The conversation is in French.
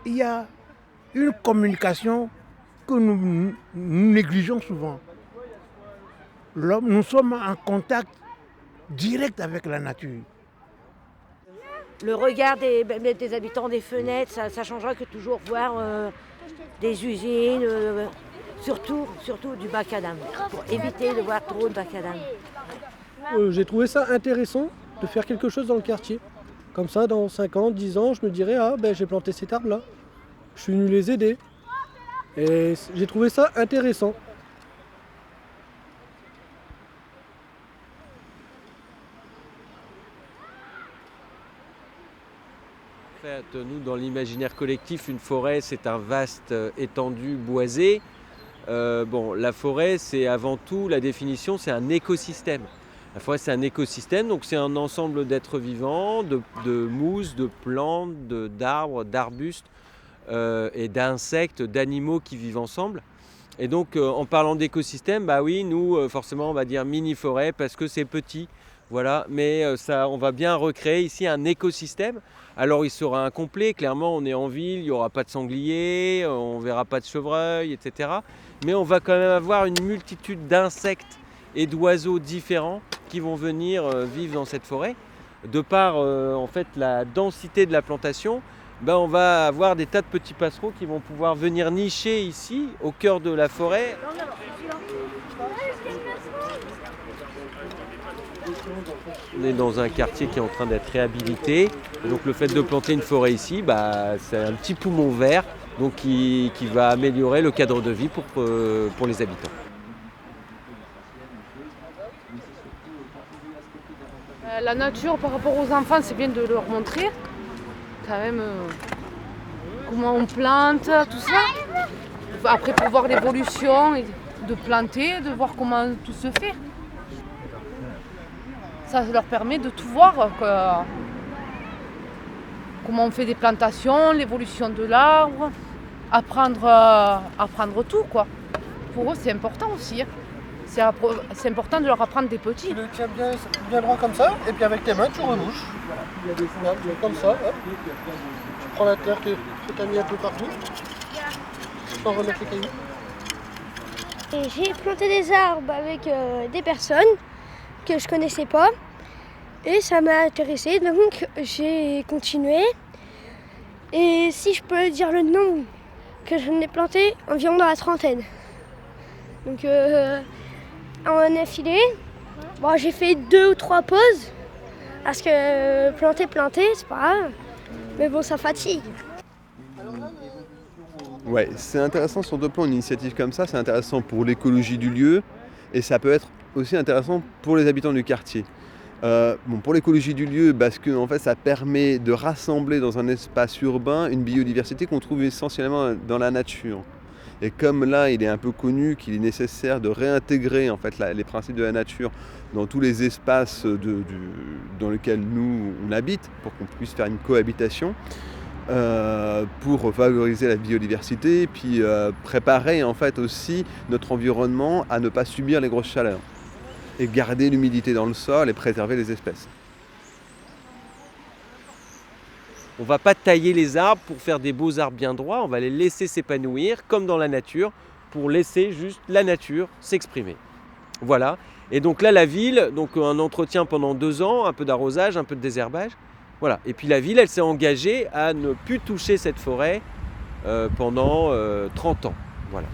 il y a une communication que nous négligeons souvent. Nous sommes en contact direct avec la nature. Le regard des habitants des fenêtres, ça changera que toujours voir des usines, surtout du macadam, pour éviter de voir trop de macadam. J'ai trouvé ça intéressant de faire quelque chose dans le quartier. Comme ça, dans 5 ans, 10 ans, je me dirais, j'ai planté cet arbre-là. Je suis venu les aider. Et j'ai trouvé ça intéressant. En fait, nous, dans l'imaginaire collectif, une forêt, c'est un vaste étendue boisé. La forêt, c'est avant tout, la définition, c'est un écosystème. La forêt, c'est un écosystème, donc c'est un ensemble d'êtres vivants, de mousses, de plantes, d'arbres, d'arbustes et d'insectes, d'animaux qui vivent ensemble. Et donc, en parlant d'écosystème, nous, forcément, on va dire mini-forêt parce que c'est petit. Voilà, mais on va bien recréer ici un écosystème. Alors il sera incomplet, clairement on est en ville, il n'y aura pas de sangliers, on ne verra pas de chevreuils, etc. Mais on va quand même avoir une multitude d'insectes et d'oiseaux différents qui vont venir vivre dans cette forêt. De par la densité de la plantation, on va avoir des tas de petits passereaux qui vont pouvoir venir nicher ici, au cœur de la forêt. On est dans un quartier qui est en train d'être réhabilité. Et donc le fait de planter une forêt ici, c'est un petit poumon vert donc qui va améliorer le cadre de vie pour les habitants. La nature par rapport aux enfants, c'est bien de leur montrer quand même comment on plante, tout ça. Après pour voir l'évolution, de planter, de voir comment tout se fait. Ça leur permet de tout voir, comment on fait des plantations, l'évolution de l'arbre, apprendre tout, quoi. Pour eux, c'est important aussi. C'est important de leur apprendre des petits. Tu le tiens bien droit comme ça, et puis avec tes mains, tu rebouches. Comme ça, hop. Tu prends la terre que tu as mis un peu partout, sans remettre les cailloux. Et j'ai planté des arbres avec des personnes que je connaissais pas et ça m'a intéressée, donc j'ai continué. Et si je peux dire le nombre que j'en ai planté, environ dans la trentaine. Donc en affilée, j'ai fait 2 ou 3 pauses parce que planter, c'est pas grave, mais bon, ça fatigue. Ouais, c'est intéressant sur 2 plans, une initiative comme ça, c'est intéressant pour l'écologie du lieu et ça peut être aussi intéressant pour les habitants du quartier. Pour l'écologie du lieu, parce que en fait, ça permet de rassembler dans un espace urbain une biodiversité qu'on trouve essentiellement dans la nature. Et comme là, il est un peu connu qu'il est nécessaire de réintégrer en fait, les principes de la nature dans tous les espaces dans lesquels nous on habite, pour qu'on puisse faire une cohabitation, pour valoriser la biodiversité, et puis préparer en fait aussi notre environnement à ne pas subir les grosses chaleurs, et garder l'humidité dans le sol et préserver les espèces. On ne va pas tailler les arbres pour faire des beaux arbres bien droits, on va les laisser s'épanouir comme dans la nature pour laisser juste la nature s'exprimer. Voilà. Et donc là, la ville, donc un entretien pendant 2 ans, un peu d'arrosage, un peu de désherbage. Voilà. Et puis la ville, elle s'est engagée à ne plus toucher cette forêt pendant 30 ans. Voilà.